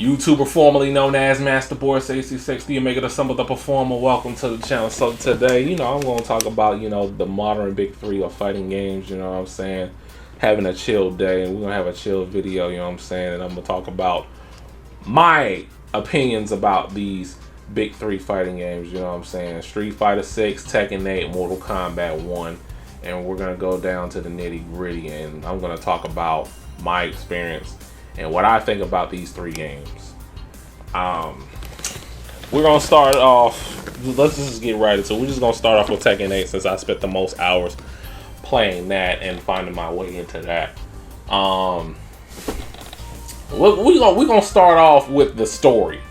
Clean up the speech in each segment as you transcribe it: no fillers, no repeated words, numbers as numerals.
YouTuber formerly known as MasterBoris AC60, the Omega the Symbol the Performer. Welcome to the channel. So today, I'm going to talk about, the modern big three of fighting games, you know what I'm saying? Having a chill day, and we're going to have a chill video, you know what I'm saying? And I'm going to talk about my opinions about these big three fighting games, you know what I'm saying? Street Fighter 6, Tekken 8, Mortal Kombat 1. And we're going to go down to the nitty gritty, and I'm going to talk about my experience and what I think about these three games. We're gonna start off. Let's just get right into it. We're just gonna start off with Tekken 8 since I spent the most hours playing that and finding my way into that. We're gonna start off with the story.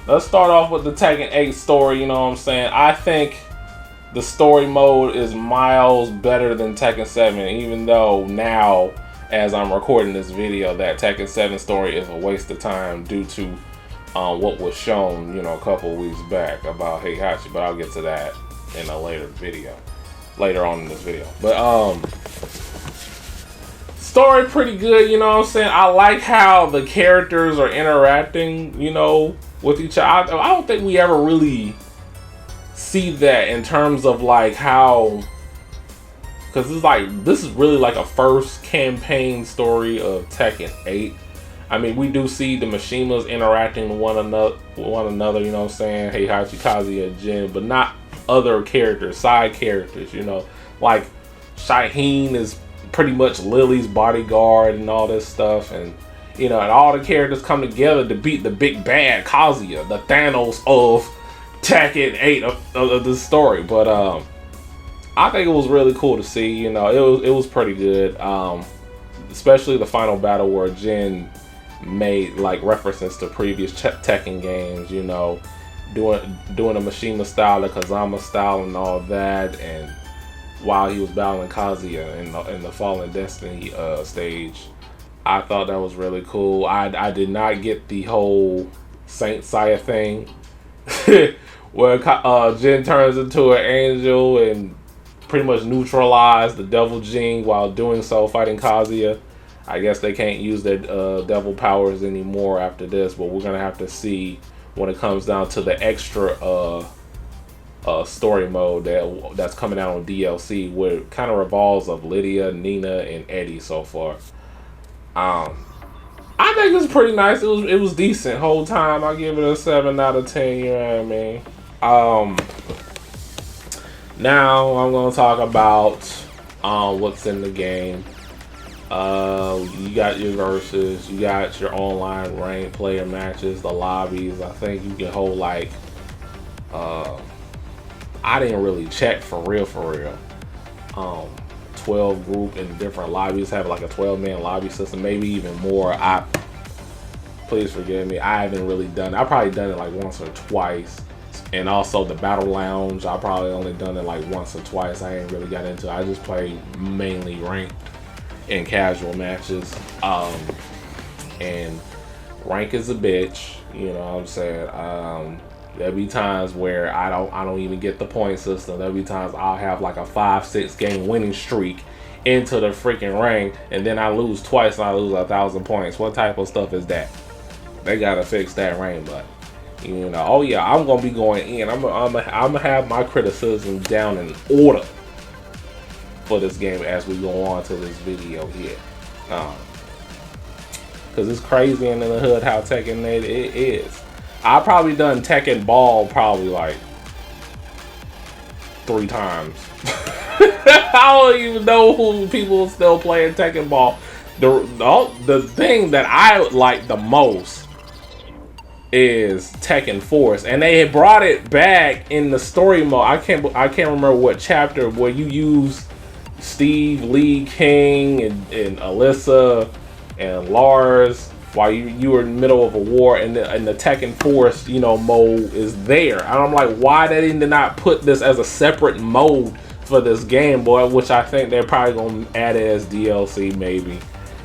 Let's start off with the Tekken 8 story. You know what I'm saying? I think the story mode is miles better than Tekken 7, even though now, as I'm recording this video, that Tekken 7 story is a waste of time due to what was shown, a couple of weeks back about Heihachi, but I'll get to that in a later on in this video. But story pretty good, you know what I'm saying? I like how the characters are interacting, with each other. I don't think we ever really see that in terms of like how, because this is really like a first campaign story of Tekken 8. I mean, we do see the Mishimas interacting with one another, you know what I'm saying? Heihachi, Kazuya, Jin, but not other characters, side characters, like Shaheen is pretty much Lily's bodyguard and all this stuff, and and all the characters come together to beat the big bad Kazuya, the Thanos of Tekken 8 of the story. But I think it was really cool to see, it was pretty good, especially the final battle where Jin made like references to previous Tekken games, doing a Mishima style, the Kazama style and all that, and while he was battling Kazuya in the Fallen Destiny stage. I thought that was really cool. I did not get the whole Saint Seiya thing where Jin turns into an angel and pretty much neutralize the devil gene while doing so, fighting Kazuya. I guess they can't use their devil powers anymore after this, but we're gonna have to see when it comes down to the extra story mode that's coming out on DLC, where it kind of revolves of Lydia, Nina, and Eddie so far. I think it's pretty nice. It was decent whole time. I give it a 7 out of 10. You know what I mean? Now I'm gonna talk about what's in the game. You got your versus, you got your online ranked player matches, the lobbies. I think you can hold like I didn't really check for real 12 group in different lobbies, have like a 12-man lobby system, maybe even more. Please forgive me, I haven't really done it. I probably done it like once or twice. And also the battle lounge, I probably only done it like once or twice. I ain't really got into it. I just play mainly ranked in casual matches. And rank is a bitch, you know what I'm saying? There'll be times where I don't even get the point system. There'll be times I'll have like a 5-6 game winning streak into the freaking rank, and then I lose twice and I lose 1,000 points. What type of stuff is that? They gotta fix that rank button. Oh yeah, I'm gonna be going in. I'm gonna have my criticism down in order for this game as we go on to this video here, because it's crazy in the hood how Tekken 8 it is. I probably done Tekken Ball probably like 3 times. I don't even know who people still playing Tekken Ball. The thing that I like the most is Tekken Force, and they had brought it back in the story mode. I can't remember what chapter, where you use Steve, Lee King, and Alyssa and Lars while you were in the middle of a war, and the Tekken Force mode is there. And I'm like, why they did not put this as a separate mode for this game, boy? Which I think they're probably gonna add it as DLC maybe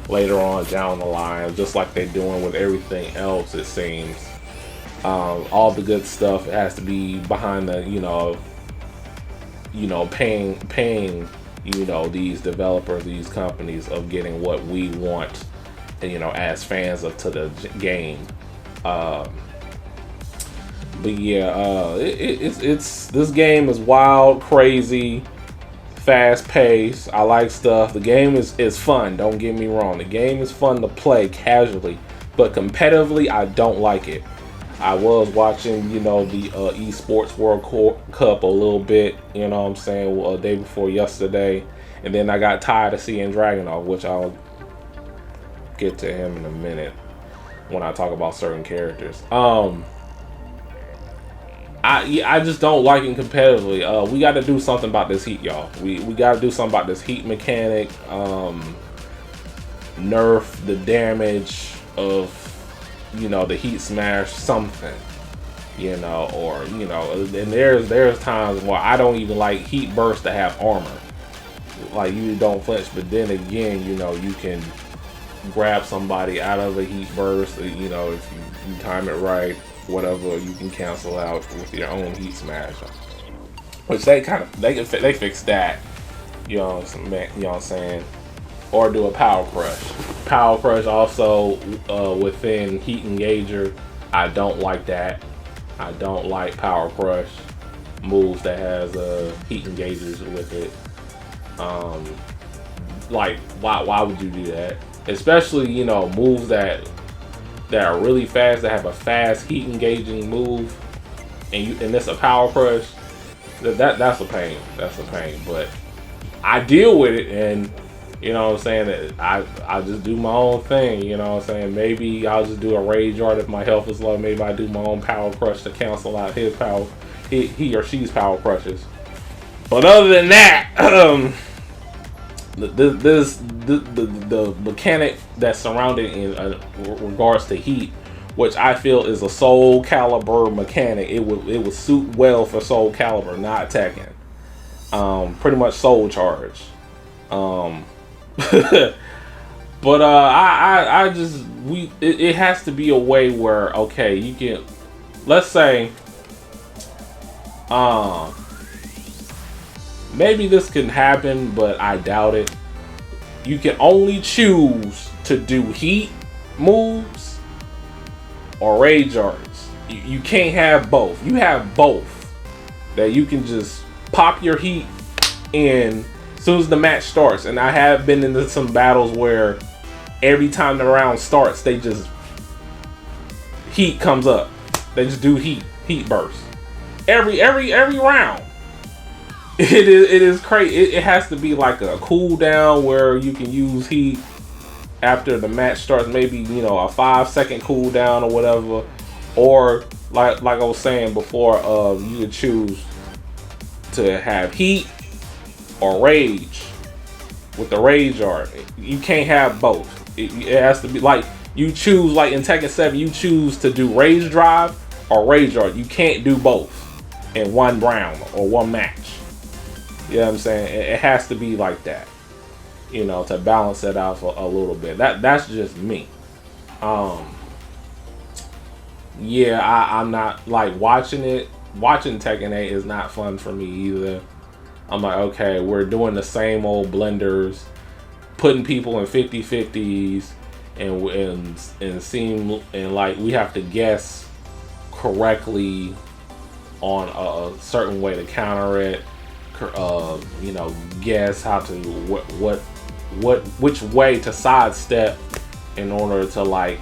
later on down the line, just like they're doing with everything else, it seems. All the good stuff has to be behind the paying these developers, these companies, of getting what we want, as fans to the game. But yeah, it's this game is wild, crazy, fast paced. I like stuff. The game is fun. Don't get me wrong. The game is fun to play casually, but competitively, I don't like it. I was watching, the esports World Cup a little bit. You know what I'm saying? Day before yesterday, and then I got tired of seeing Dragunov, which I'll get to him in a minute when I talk about certain characters. I just don't like it competitively. We got to do something about this heat, y'all. We got to do something about this heat mechanic. Nerf the damage of the heat smash, something, or and there's times where I don't even like heat burst to have armor. Like, you don't flinch, but then again, you can grab somebody out of a heat burst. If you time it right, whatever, you can cancel out with your own heat smash, which they fix that. You know what I'm saying? Or do a power crush. Power crush also within heat engager. I don't like that. I don't like power crush moves that has heat engagers with it. Like, why would you do that? Especially moves that are really fast, that have a fast heat engaging move, and it's a power crush. That's a pain. That's a pain. But I deal with it, and you know what I'm saying, that I just do my own thing. You know what I'm saying? Maybe I'll just do a rage art if my health is low. Maybe I do my own power crush to cancel out his power, he or she's power crushes. But other than that, the mechanic that's surrounded in regards to heat, which I feel is a Soul Calibur mechanic. It would suit well for Soul Calibur, not Tekken. Pretty much Soul Charge. But it has to be a way where, okay, you can, let's say, maybe this can happen, but I doubt it. You can only choose to do heat moves or rage arts. You can't have both. You have both. That you can just pop your heat in as soon as the match starts. And I have been into some battles where every time the round starts, they just, heat comes up. They just do heat burst. Every round. It is crazy. It has to be like a cooldown where you can use heat after the match starts. Maybe a 5-second cooldown or whatever. Or like I was saying before, you can choose to have heat or rage with the rage art. You can't have both. It has to be like you choose. Like in Tekken 7, you choose to do rage drive or rage art. You can't do both in one round or one match. You know what I'm saying? It has to be like that, to balance it out for a little bit. That's just me. Yeah, I'm not like watching it. Watching Tekken 8 is not fun for me either. I'm like, okay, we're doing the same old blenders, putting people in 50-50s, and like we have to guess correctly on a certain way to counter it. Guess how to which way to sidestep in order to, like,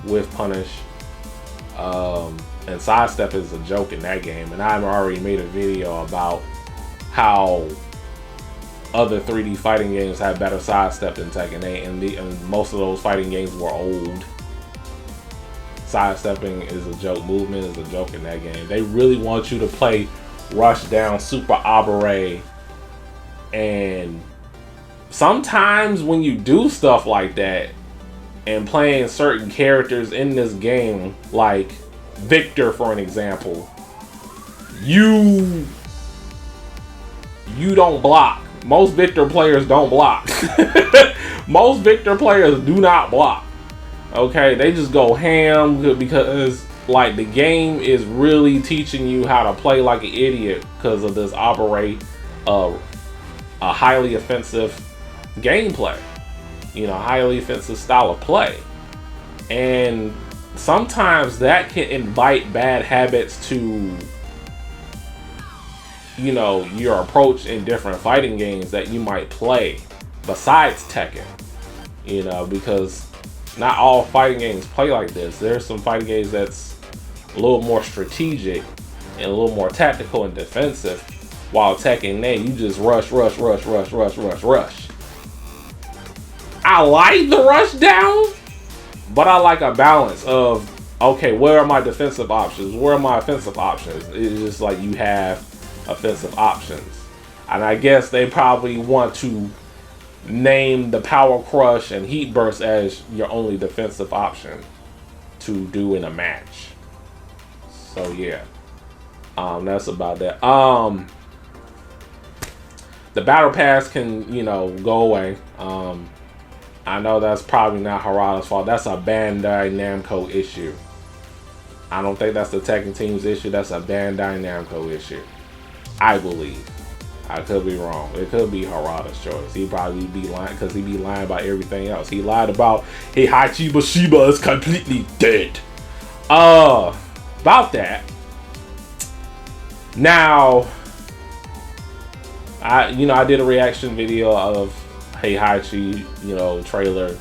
whiff punish. And sidestep is a joke in that game, and I've already made a video about how other 3D fighting games have better sidestep than Tekken 8, and most of those fighting games were old. Sidestepping is a joke. Movement is a joke in that game. They really want you to play rush down super abare, and sometimes when you do stuff like that and playing certain characters in this game, like Victor for an example, you don't block. Most Victor players don't block. Most Victor players do not block. Okay, they just go ham because like the game is really teaching you how to play like an idiot because of this operate a highly offensive gameplay, highly offensive style of play. And sometimes that can invite bad habits to, you know, your approach in different fighting games that you might play besides Tekken. You know, because not all fighting games play like this. There's some fighting games that's a little more strategic and a little more tactical and defensive, while Tekken 8, you just rush. I like the rush down, but I like a balance of, okay, where are my defensive options? Where are my offensive options? It's just like you have offensive options. And I guess they probably want to name the Power Crush and Heat Burst as your only defensive option to do in a match. So yeah, that's about that. The Battle Pass can, you know, go away. I know that's probably not Harada's fault. That's a Bandai Namco issue. I don't think that's the Tekken team's issue. That's a Bandai Namco issue, I believe. I could be wrong. It could be Harada's choice. He'd probably be lying because he'd be lying about everything else. He lied about, hey, Hachiba Shiba is completely dead. About that. Now, I did a reaction video of Heihachi, you know, trailer,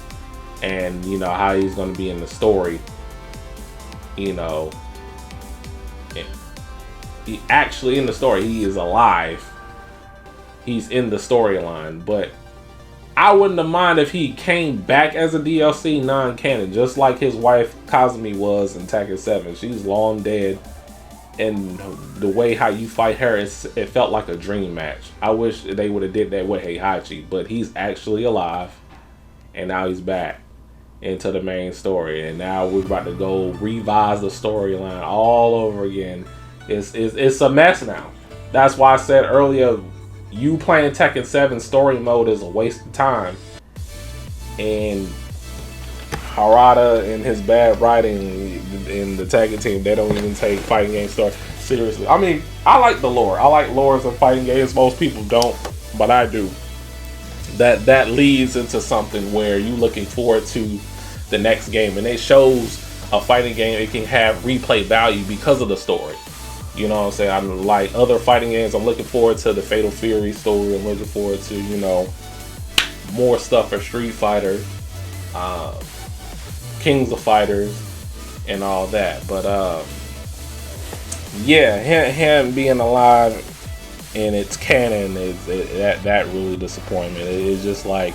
and you know how he's going to be in the story. You know, he actually in the story, he is alive. He's in the storyline, but I wouldn't have mind if he came back as a DLC non-canon, just like his wife Kazumi was in Tekken 7. She's long dead, and the way how you fight her, it felt like a dream match. I wish they would have did that with Heihachi, but he's actually alive, and now he's back into the main story, and now we're about to go revise the storyline all over again. It's a mess now. That's why I said earlier, you playing Tekken 7 story mode is a waste of time. And Harada and his bad writing in the Tekken team, they don't even take fighting game story seriously. I mean, I like the lore. I like lores of fighting games. Most people don't, but I do. That leads into something where you looking forward to the next game, and it shows a fighting game, it can have replay value because of the story. You know what I'm saying? I'm like other fighting games, I'm looking forward to the Fatal Fury story. I'm looking forward to, you know, more stuff for Street Fighter, Kings of Fighters, and all that. But yeah, him being alive and it's canon that really disappointment. It's just like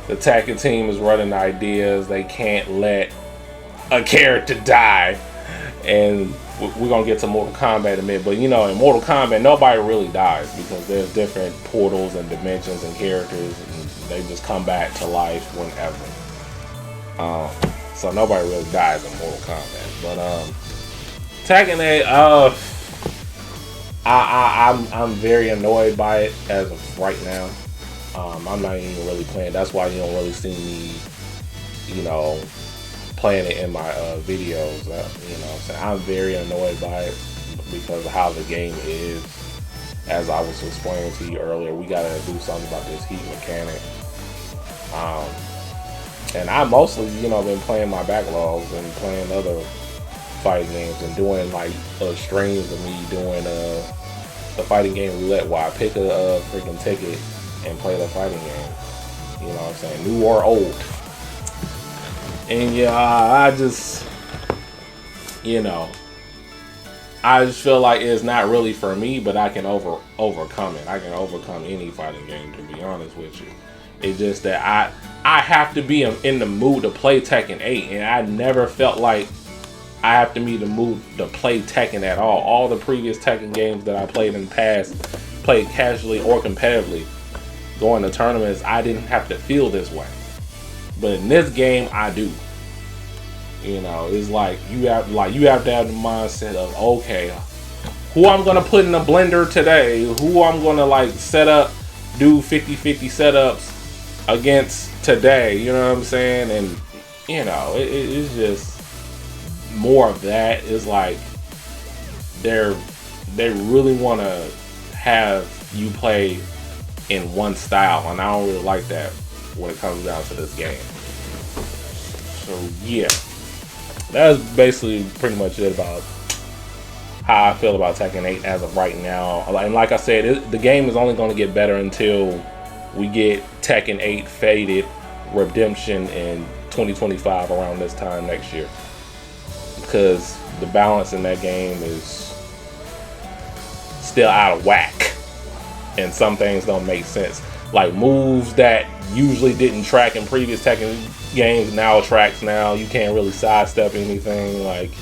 the Tekken team is running ideas. They can't let a character die, and we're gonna get to Mortal Kombat in a minute, but you know, in Mortal Kombat, nobody really dies because there's different portals and dimensions and characters, and they just come back to life whenever. So nobody really dies in Mortal Kombat. But Tekken 8, I'm very annoyed by it as of right now. I'm not even really playing. That's why you don't really see me, you know, playing it in my videos. You know what I'm saying? I'm very annoyed by it because of how the game is. As I was explaining to you earlier, we gotta do something about this heat mechanic. And I mostly, you know, been playing my backlogs and playing other fighting games and doing like streams of me doing the fighting game roulette while I pick a freaking ticket and play the fighting game. You know what I'm saying? New or old. And yeah, I just, you know, I just feel like it's not really for me, but I can overcome it. I can overcome any fighting game, to be honest with you. It's just that I have to be in the mood to play Tekken 8, and I never felt like I have to be in the mood to play Tekken at all. All the previous Tekken games that I played in the past, played casually or competitively, going to tournaments, I didn't have to feel this way. But in this game, I do. You know, it's like you have to have the mindset of, okay, who I'm gonna put in the blender today, who I'm gonna like set up, do 50-50 setups against today. You know what I'm saying? And you know, it's just more of that. It's like they really want to have you play in one style, and I don't really like that when it comes down to this game. So yeah, that's basically pretty much it about how I feel about Tekken 8 as of right now. And like I said, the game is only going to get better until we get Tekken 8 Faded Redemption in 2025 around this time next year, because the balance in that game is still out of whack and some things don't make sense. Like moves that usually didn't track in previous Tekken games now tracks now. You can't really sidestep anything. Like,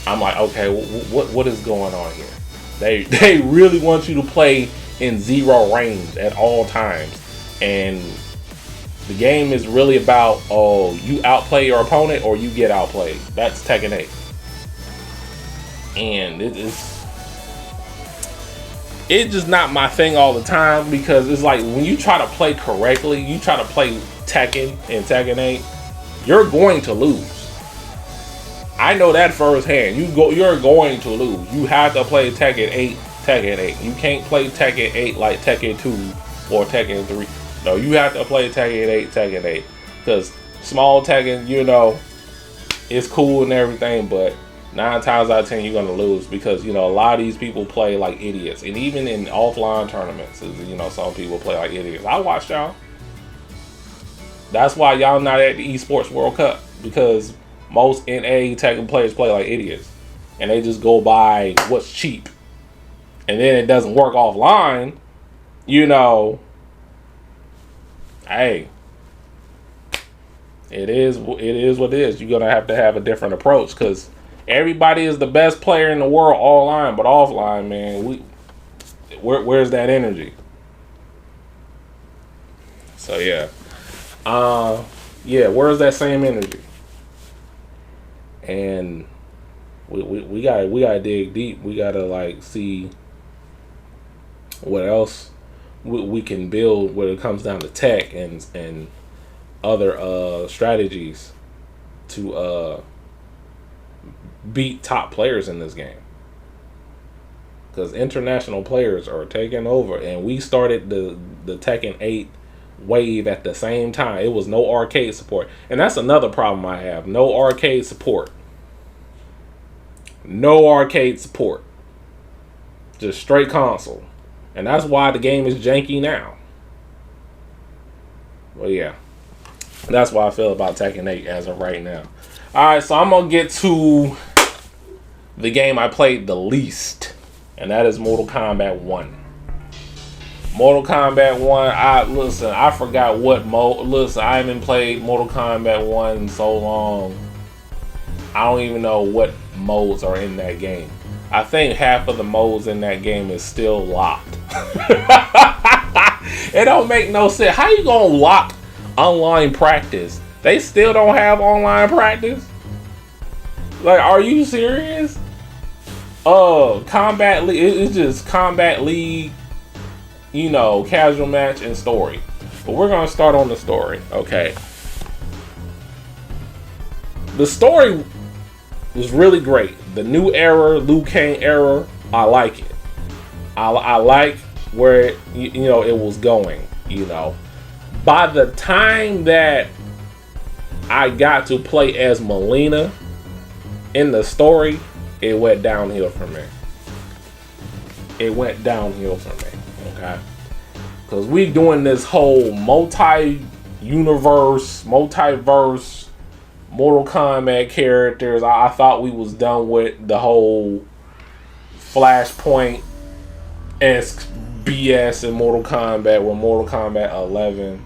I'm like, okay, what is going on here? They really want you to play in zero range at all times, and the game is really about, oh, you outplay your opponent or you get outplayed. That's Tekken 8, and it's just not my thing all the time, because it's like when you try to play correctly, you try to play Tekken in Tekken 8, you're going to lose. I know that firsthand. You're going to lose. You have to play Tekken 8. You can't play Tekken 8 like Tekken 2 or Tekken 3. No, you have to play Tekken 8. Because small Tekken, you know, it's cool and everything, but 9 times out of 10 you're gonna lose, because you know a lot of these people play like idiots, and even in offline tournaments, you know, some people play like idiots. I watched y'all. That's why y'all not at the Esports World Cup, because most NA Tekken players play like idiots, and they just go by what's cheap, and then it doesn't work offline. You know, hey, it is what it is. You're gonna have to have a different approach, because everybody is the best player in the world online, but offline, man, where's that energy? So yeah, where's that same energy? And we gotta dig deep. We gotta like see what else we can build when it comes down to tech and other strategies to beat top players in this game, because international players are taking over, and we started the Tekken 8 wave at the same time. It was no arcade support, and that's another problem I have. No arcade support. Just straight console, and that's why the game is janky now. Well, yeah, that's why I feel about Tekken 8 as of right now. Alright, so I'm gonna get to the game I played the least, and that is Mortal Kombat 1. Mortal Kombat 1, I forgot what mode. Listen, I haven't played Mortal Kombat 1 in so long. I don't even know what modes are in that game. I think half of the modes in that game is still locked. It don't make no sense. How you gonna lock online practice? They still don't have online practice? Like, are you serious? Combat League, it's just Combat League, you know, casual match and story. But we're gonna start on the story, okay? The story was really great. The new era, Liu Kang era, I like it. I like where you know it was going. You know, by the time that I got to play as Melina in the story, it went downhill for me. Okay, because we doing this whole multiverse Mortal Kombat characters. I thought we was done with the whole Flashpoint-esque BS in Mortal Kombat with Mortal Kombat 11.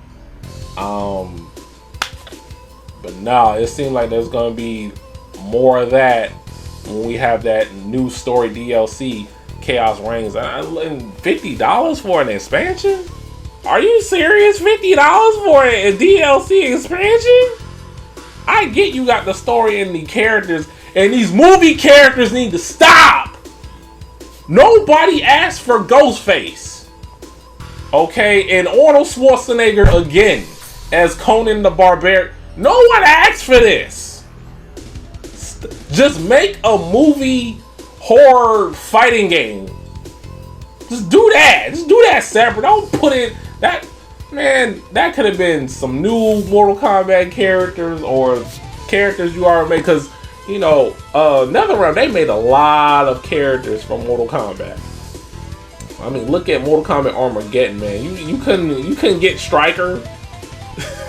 But nah, it seemed like there's gonna be more of that when we have that new story DLC, Chaos Reigns. And $50 for an expansion? Are you serious? $50 for a DLC expansion? I get you got the story and the characters, and these movie characters need to stop. Nobody asked for Ghostface. Okay, and Arnold Schwarzenegger again as Conan the Barbarian. No one asked for this. Just make a movie horror fighting game. Just do that. Just do that separate. Don't put it that. man, that could have been some new Mortal Kombat characters or characters you already made. Because, you know, NetherRealm, they made a lot of characters from Mortal Kombat. I mean, look at Mortal Kombat Armageddon, man. You couldn't get Stryker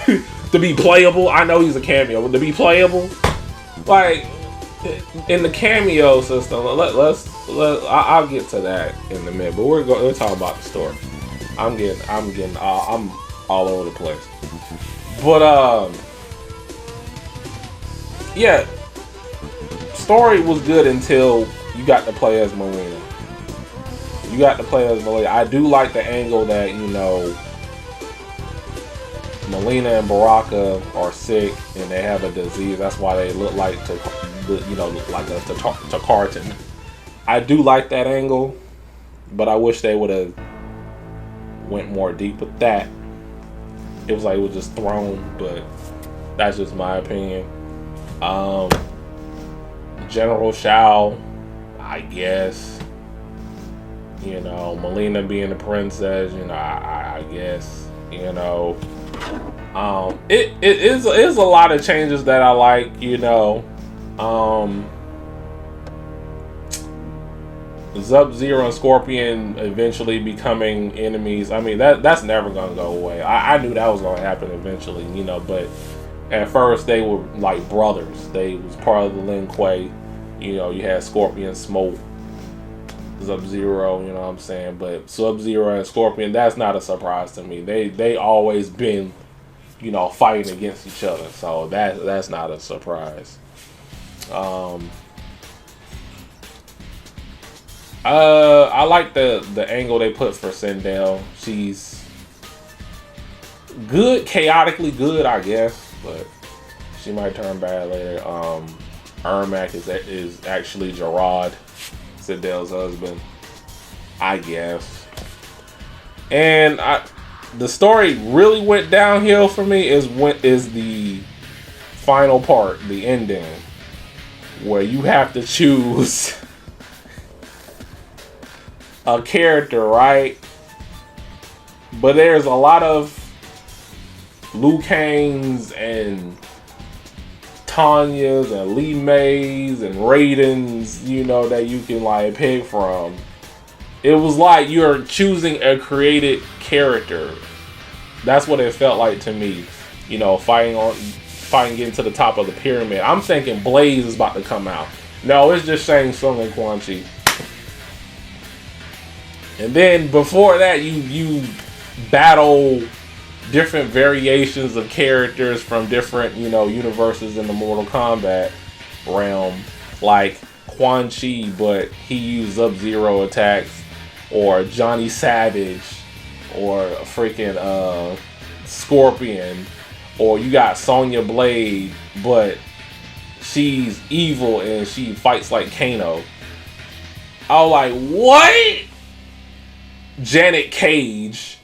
to be playable. I know he's a cameo, but to be playable, like in the cameo system. I'll get to that in a minute. But we're talking about the story. I'm all over the place. But yeah, story was good until you got to play as Melina. I do like the angle that, you know, Melina and Baraka are sick and they have a disease. That's why they look like like a Takartan. I do like that angle, but I wish they would have went more deep with that. It was like it was just thrown, but that's just my opinion. General Shao, I guess. You know, Melina being the princess, you know, I guess, you know. It is a lot of changes that I like, you know. Sub-Zero and Scorpion eventually becoming enemies. I mean, that's never gonna go away. I knew that was gonna happen eventually, you know, but at first they were like brothers. They was part of the Lin Kuei. You know, you had Scorpion, Smoke, Sub-Zero, you know what I'm saying? But Sub-Zero and Scorpion, that's not a surprise to me. They always been, you know, fighting against each other. So that's not a surprise. I like the angle they put for Sindel. She's good, chaotically good, I guess, but she might turn bad later. Ermac is actually Gerard, Sindel's husband, I guess. And the story really went downhill for me is the final part, the ending, where you have to choose a character, right? But there's a lot of Liu Kangs and Tanya's and Li Mei's and Raiden's, you know, that you can like pick from. It was like you're choosing a created character. That's what it felt like to me. You know, fighting getting to the top of the pyramid. I'm thinking Blaze is about to come out. No, it's just Shang Tsung and Quan Chi. And then before that, you battle different variations of characters from different, you know, universes in the Mortal Kombat realm, like Quan Chi, but he used Sub-Zero attacks, or Johnny Savage, or a freaking Scorpion, or you got Sonya Blade, but she's evil and she fights like Kano. I was like, what? Janet Cage.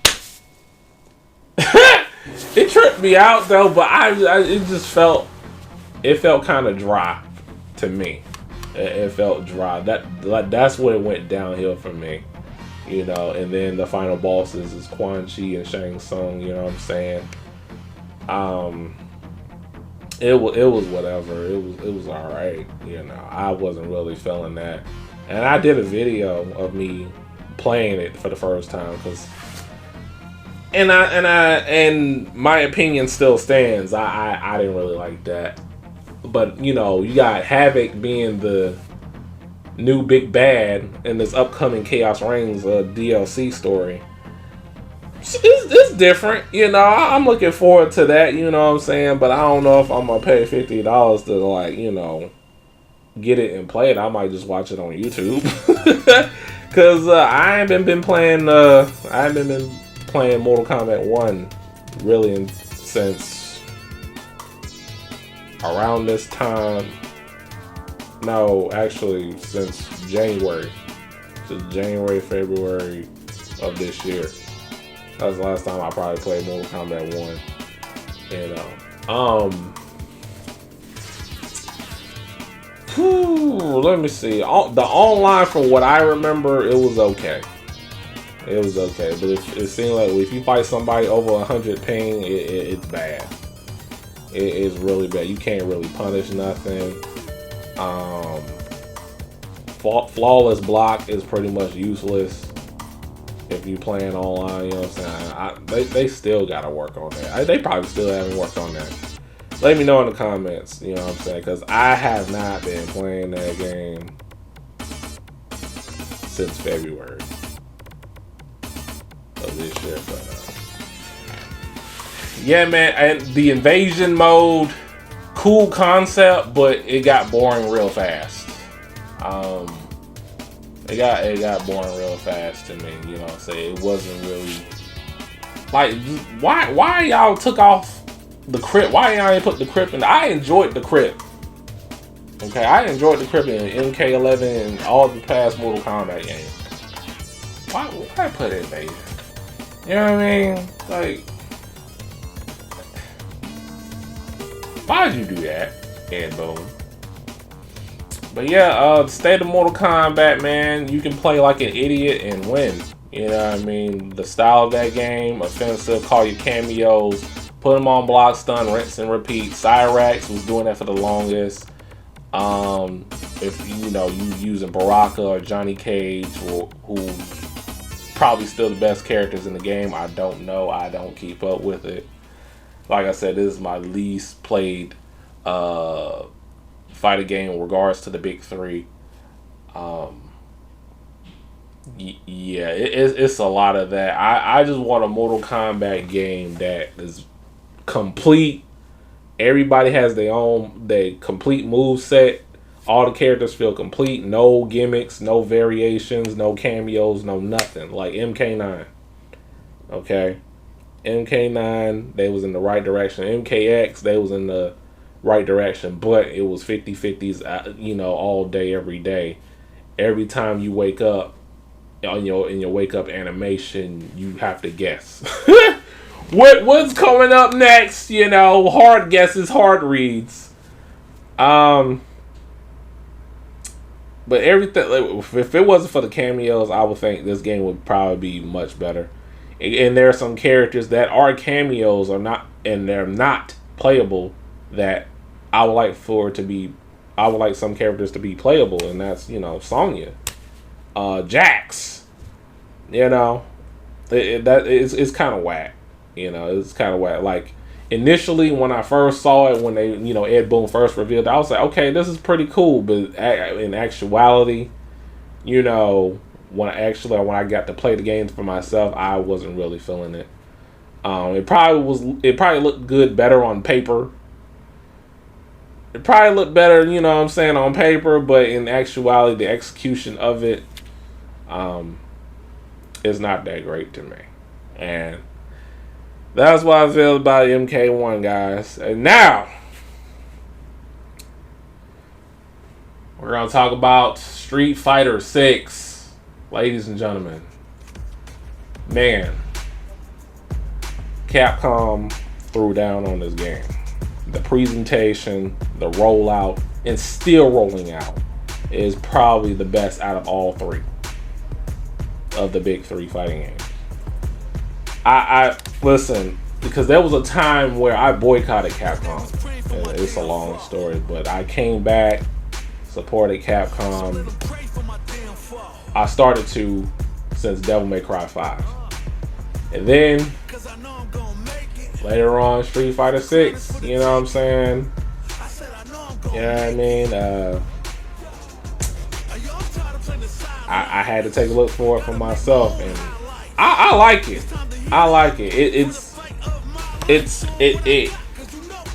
It tripped me out though, but it felt kind of dry to me. It felt dry. That's when it went downhill for me, you know. And then the final bosses is Quan Chi and Shang Tsung. You know what I'm saying? It was whatever. It was all right. You know, I wasn't really feeling that, and I did a video of me playing it for the first time and my opinion still stands. I didn't really like that, but you know, you got Havoc being the new big bad in this upcoming Chaos Reigns DLC story. It's different, you know. I'm looking forward to that, you know what I'm saying, but I don't know if I'm gonna pay $50 to, like, you know, get it and play it. I might just watch it on YouTube. Cause I haven't been playing Mortal Kombat 1 really since around this time. No, actually since January. Since January, February of this year. That was the last time I probably played Mortal Kombat 1. You know. Let me see. The online, from what I remember, it was okay. It was okay, but it seemed like if you fight somebody over 100 ping, it's bad. It is really bad. You can't really punish nothing. Flawless block is pretty much useless if you playing online. You know what I'm saying? They still gotta work on that. They probably still haven't worked on that. Let me know in the comments. You know what I'm saying? Because I have not been playing that game since February of this year. But yeah, man, and the invasion mode, cool concept, but it got boring real fast. It got boring real fast to me. You know what I'm saying? It wasn't really like why y'all took off the crypt? Why y'all ain't put the crypt in? I enjoyed the crypt. Okay, I enjoyed the crypt in MK11 and all the past Mortal Kombat games. Why put invasion? You know what I mean? Like, why'd you do that, Ed Boon? But yeah, the state of Mortal Kombat, man, you can play like an idiot and win. You know what I mean? The style of that game, offensive, call your cameos, put them on block stun, rinse and repeat. Cyrax was doing that for the longest. If you using Baraka or Johnny Cage, who probably still the best characters in the game. I don't know. I don't keep up with it. Like I said, this is my least played fighter game in regards to the big three. Yeah, it's a lot of that. I just want a Mortal Kombat game that is complete. Everybody has their complete move set. All the characters feel complete. No gimmicks, no variations, no cameos, no nothing. Like MK9. Okay? MK9, they was in the right direction. MKX, they was in the right direction. But it was 50-50s, all day, every day. Every time you wake up, in your wake up animation, you have to guess. What's coming up next? Hard guesses, hard reads. But everything, if it wasn't for the cameos, I would think this game would probably be much better. And there are some characters that are cameos or not, and they're not playable, that I would like some characters to be playable, and that's Sonya, Jax. It's kind of whack. It's kind of whack. Like, initially, when I first saw it, when they, Ed Boon first revealed it, I was like, okay, this is pretty cool. But in actuality, when I got to play the games for myself, I wasn't really feeling it. It probably looked better on paper. It probably looked better, on paper, but in actuality, the execution of it is not that great to me. And that's what I feel about MK1, guys. And now, we're going to talk about Street Fighter 6. Ladies and gentlemen. Man. Capcom threw down on this game. The presentation, the rollout, and still rolling out is probably the best out of all three of the big three fighting games. I listen, because there was a time where I boycotted Capcom. And it's a long story, but I came back, supported Capcom. I started to since Devil May Cry 5. And then later on, Street Fighter 6, you know what I'm saying? You know what I mean? I had to take a look for it for myself, and I like it. I like it. It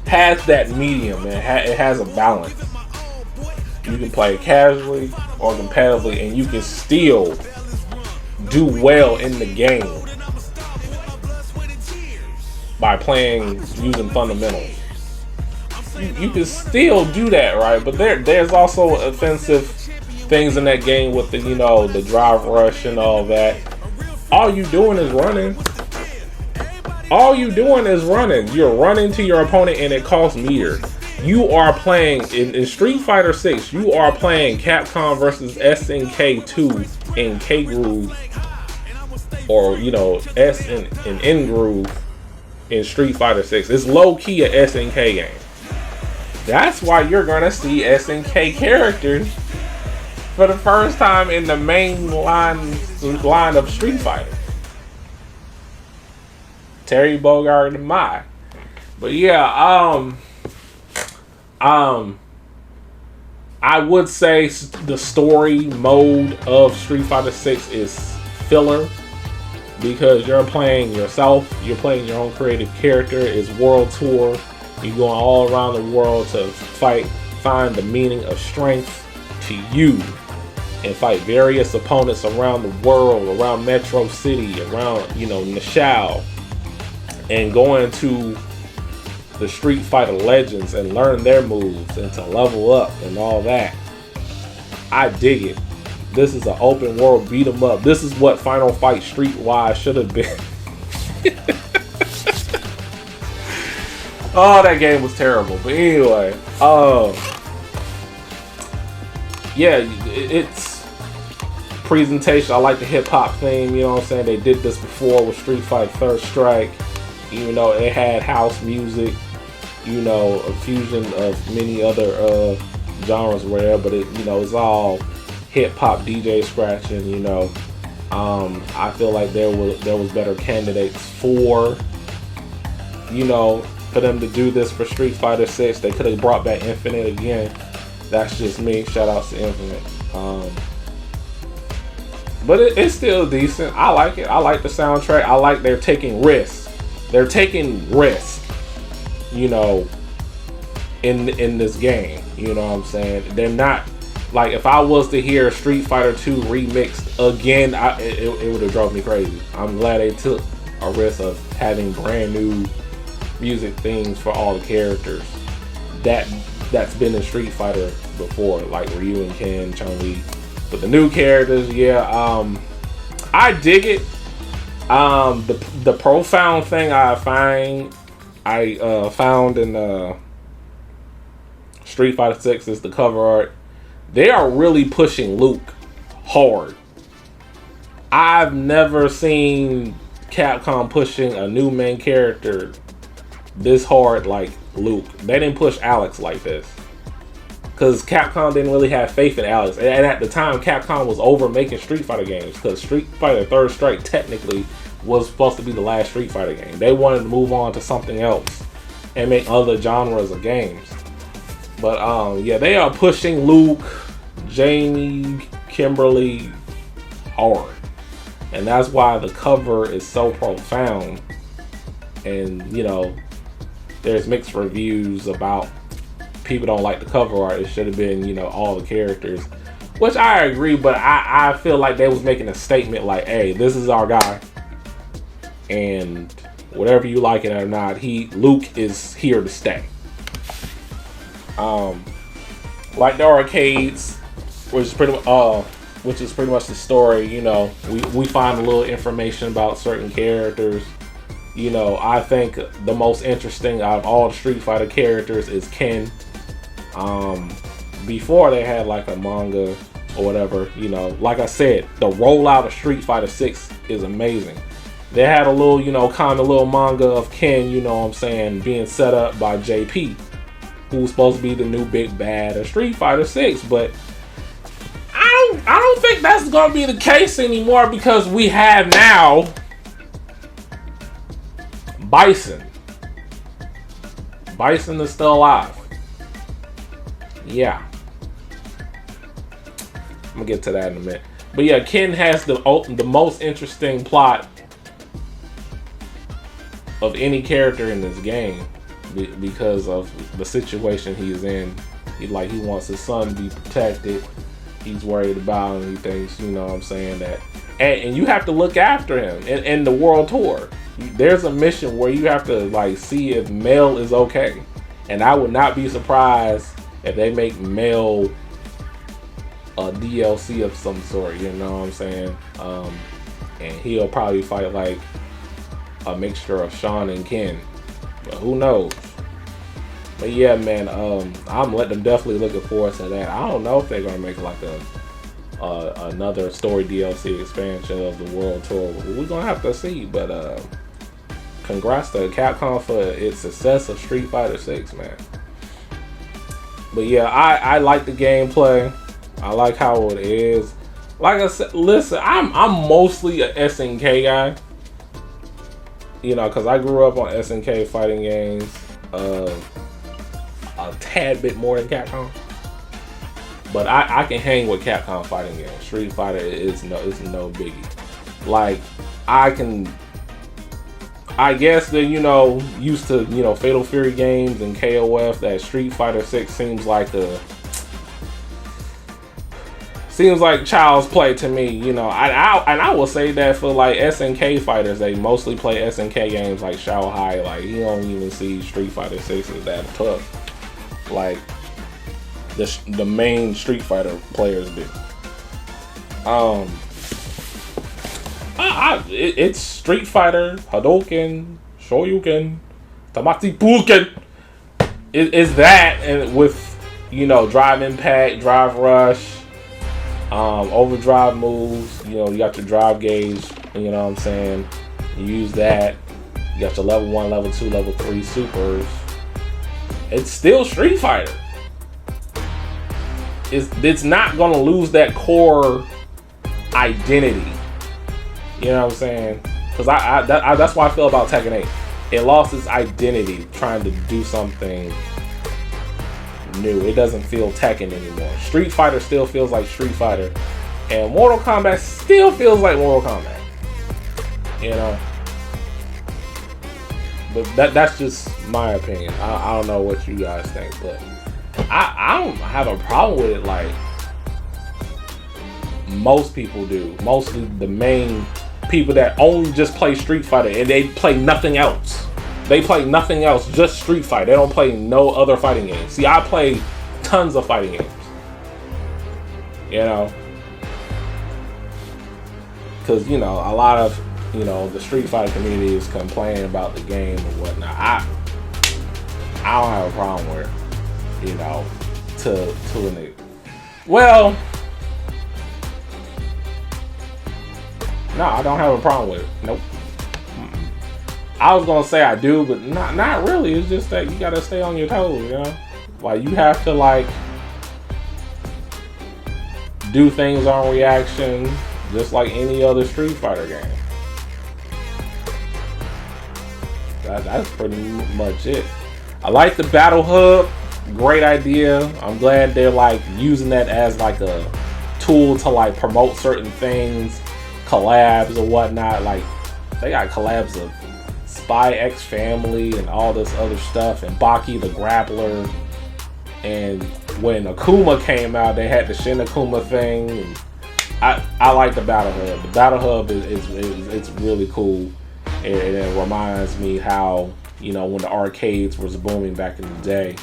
has that medium, man. It has a balance. You can play casually or competitively, and you can still do well in the game by playing using fundamentals. You can still do that, right? But there's also offensive things in that game with the drive rush and all that. All you doing is running. All you doing is running. You're running to your opponent, and it costs meter. You are playing in Street Fighter 6. You are playing Capcom versus SNK 2 in K Groove or S and N groove in Street Fighter 6. It's low key a SNK game. That's why you're gonna see SNK characters for the first time in the main line of Street Fighter. Terry Bogard and Mai. But yeah, I would say the story mode of Street Fighter 6 is filler because you're playing yourself, you're playing your own creative character. It's world tour. You're going all around the world to find the meaning of strength to you, and fight various opponents around the world, around Metro City, around Nashao, and go into the Street Fighter Legends and learn their moves and to level up and all that. I dig it. This is an open world beat 'em up. This is what Final Fight Streetwise should have been. Oh, that game was terrible. But anyway, yeah, it's presentation. I like the hip hop theme. You know what I'm saying? They did this before with Street Fighter Third Strike. Even though it had house music, a fusion of many other genres where, but it's all hip hop DJ scratching. I feel like there was better candidates for them to do this for Street Fighter 6. They could have brought back Infinite again. That's just me. Shout out to Infinite. But it's still decent. I like it. I like the soundtrack. I like they're taking risks. They're taking risk, in this game. You know what I'm saying? They're not like, if I was to hear Street Fighter 2 remixed again, it would have drove me crazy. I'm glad they took a risk of having brand new music themes for all the characters that's been in Street Fighter before, like Ryu and Ken, Chun-Li. But the new characters, I dig it. The profound thing I found in Street Fighter 6 is the cover art. They are really pushing Luke hard. I've never seen Capcom pushing a new main character this hard like Luke. They didn't push Alex like this because Capcom didn't really have faith in Alex. And at the time, Capcom was over making Street Fighter games because Street Fighter Third Strike technically was supposed to be the last Street Fighter game. They wanted to move on to something else and make other genres of games. But they are pushing Luke, Jamie, Kimberly hard. And that's why the cover is so profound. And, there's mixed reviews about people don't like the cover art. It should have been, all the characters. Which I agree, but I feel like they was making a statement like, hey, this is our guy. And whatever you like it or not, Luke is here to stay. Like the arcades, which is pretty much the story. We find a little information about certain characters. I think the most interesting out of all the Street Fighter characters is Ken. Before they had like a manga or whatever, like I said, the rollout of Street Fighter 6 is amazing. They had a little, kind of little manga of Ken, being set up by JP, who's supposed to be the new big bad of Street Fighter 6, but I don't think that's gonna be the case anymore because we have now Bison. Bison is still alive. Yeah. I'm gonna get to that in a minute. But yeah, Ken has the most interesting plot of any character in this game because of the situation he's in. He wants his son to be protected. He's worried about him. He thinks, that. And you have to look after him in the world tour. There's a mission where you have to see if Mel is okay. And I would not be surprised if they make Mel a DLC of some sort, and he'll probably fight like a mixture of Sean and Ken. But who knows? But yeah, man, I'm definitely looking forward to that. I don't know if they're gonna make like another story DLC expansion of the World Tour. We're gonna have to see, but congrats to Capcom for its success of Street Fighter 6, man. But yeah, I like the gameplay. I like how it is. Like I said, listen, I'm mostly a SNK guy. You know, because I grew up on SNK fighting games. A tad bit more than Capcom. But I can hang with Capcom fighting games. Street Fighter is no biggie. Like, I guess that, you know, used to, you know, Fatal Fury games and KOF, that Street Fighter 6 seems like child's play to me, you know. I will say that for like SNK fighters, they mostly play SNK games like Shao Hai. Like, you don't even see Street Fighter 6 as that tough. Like the main Street Fighter players do. It's Street Fighter, Hadouken, Shoryuken, Tamati Puken. It's that, and with, you know, drive impact, drive rush, overdrive moves. You know, you got your drive gauge. You know what I'm saying? You use that. You got your level 1, level 2, level 3 supers. It's still Street Fighter. It's not gonna lose that core identity. You know what I'm saying? Because that's why I feel about Tekken 8. It lost its identity trying to do something new. It doesn't feel Tekken anymore. Street Fighter still feels like Street Fighter, and Mortal Kombat still feels like Mortal Kombat. You know? But that's just my opinion. I don't know what you guys think, but I don't have a problem with it like most people do. Mostly the main people that only just play Street Fighter and they play nothing else. They play nothing else, just Street Fighter. They don't play no other fighting games. See, I play tons of fighting games. You know? Because, you know, a lot of, you know, the Street Fighter community is complaining about the game and whatnot. I don't have a problem with it, you know, to an, well, no, I don't have a problem with it. Nope. I was gonna say I do, but not really. It's just that you gotta stay on your toes, you know? Like, you have to, like, do things on reaction, just like any other Street Fighter game. That's pretty much it. I like the Battle Hub. Great idea. I'm glad they're, like, using that as, like, a tool to, like, promote certain things, collabs or whatnot. Like, they got collabs of Spy X Family and all this other stuff, and Baki the Grappler. And when Akuma came out, they had the Shin Akuma thing. And I like the Battle Hub. The Battle Hub is really cool. And it reminds me how, you know, when the arcades was booming back in the day.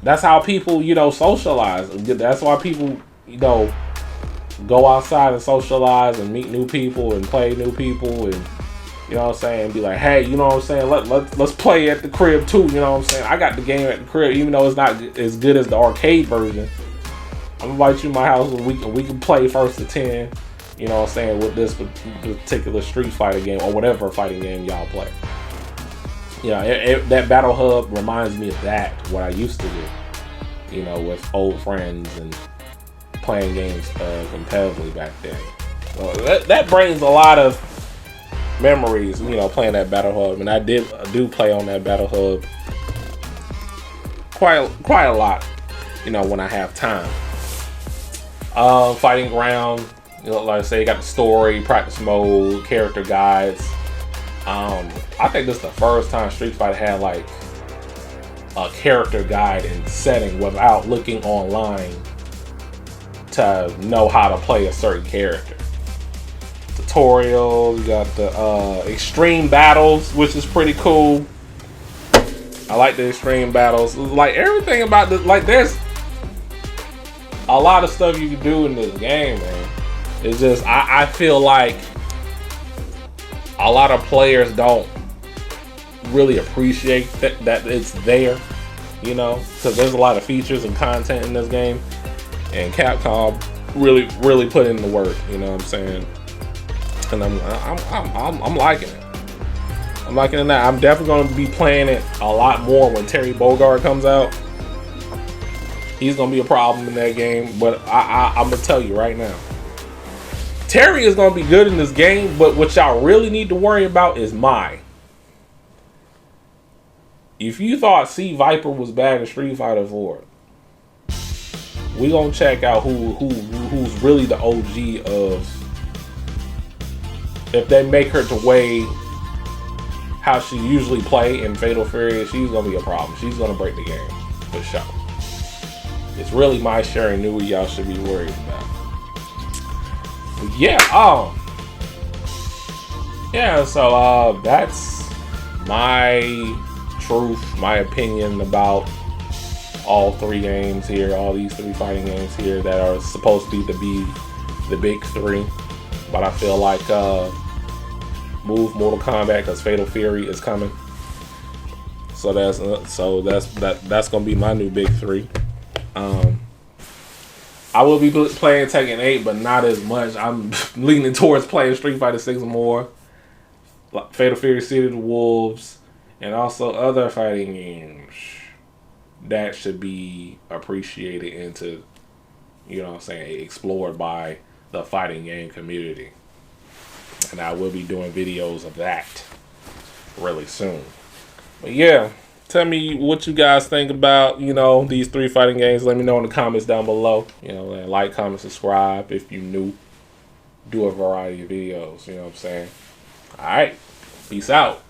That's how people, you know, socialize. That's why people, you know, go outside and socialize and meet new people and play new people, and, you know what I'm saying, be like, hey, you know what I'm saying, let's play at the crib too, you know what I'm saying. I got the game at the crib, even though it's not as good as the arcade version. I'm gonna invite you to my house and we can play first to 10, you know what I'm saying, with this particular Street Fighter game or whatever fighting game y'all play. You know, that Battle Hub reminds me of that, what I used to do, you know, with old friends and playing games competitively back then. So that brings a lot of memories, you know, playing that Battle Hub. And I do play on that Battle Hub quite a lot, you know, when I have time. Fighting Ground, you know, like I say, you got the story, practice mode, character guides. I think this is the first time Street Fighter had like a character guide and setting without looking online to know how to play a certain character. Tutorial, you got the extreme battles, which is pretty cool. I like the extreme battles. Like, everything about this, like, there's a lot of stuff you can do in this game, man. It's just, I feel like a lot of players don't really appreciate that it's there, you know, because there's a lot of features and content in this game, and Capcom really put in the work. You know what I'm saying? And I'm liking it. I'm liking it now. I'm definitely going to be playing it a lot more when Terry Bogard comes out. He's going to be a problem in that game, but I'm going to tell you right now. Terry is going to be good in this game, but what y'all really need to worry about is Mai. If you thought C Viper was bad in Street Fighter 4, we going to check out who's really the OG of... If they make her to weigh how she usually play in Fatal Fury, she's gonna be a problem. She's gonna break the game for sure. It's really my sharing new y'all should be worried about. But yeah, so that's my truth, my opinion about all three games here, all these three fighting games here that are supposed to be the big three. But I feel like move Mortal Kombat because Fatal Fury is coming. So that's gonna be my new big three. I will be playing Tekken 8, but not as much. I'm leaning towards playing Street Fighter 6 more, Fatal Fury City of the Wolves, and also other fighting games that should be appreciated into, you know what I'm saying, explored by the fighting game community. And I will be doing videos of that really soon. But yeah, tell me what you guys think about, you know, these three fighting games. Let me know in the comments down below. You know, and like, comment, subscribe if you new. Do a variety of videos, you know what I'm saying? Alright, peace out.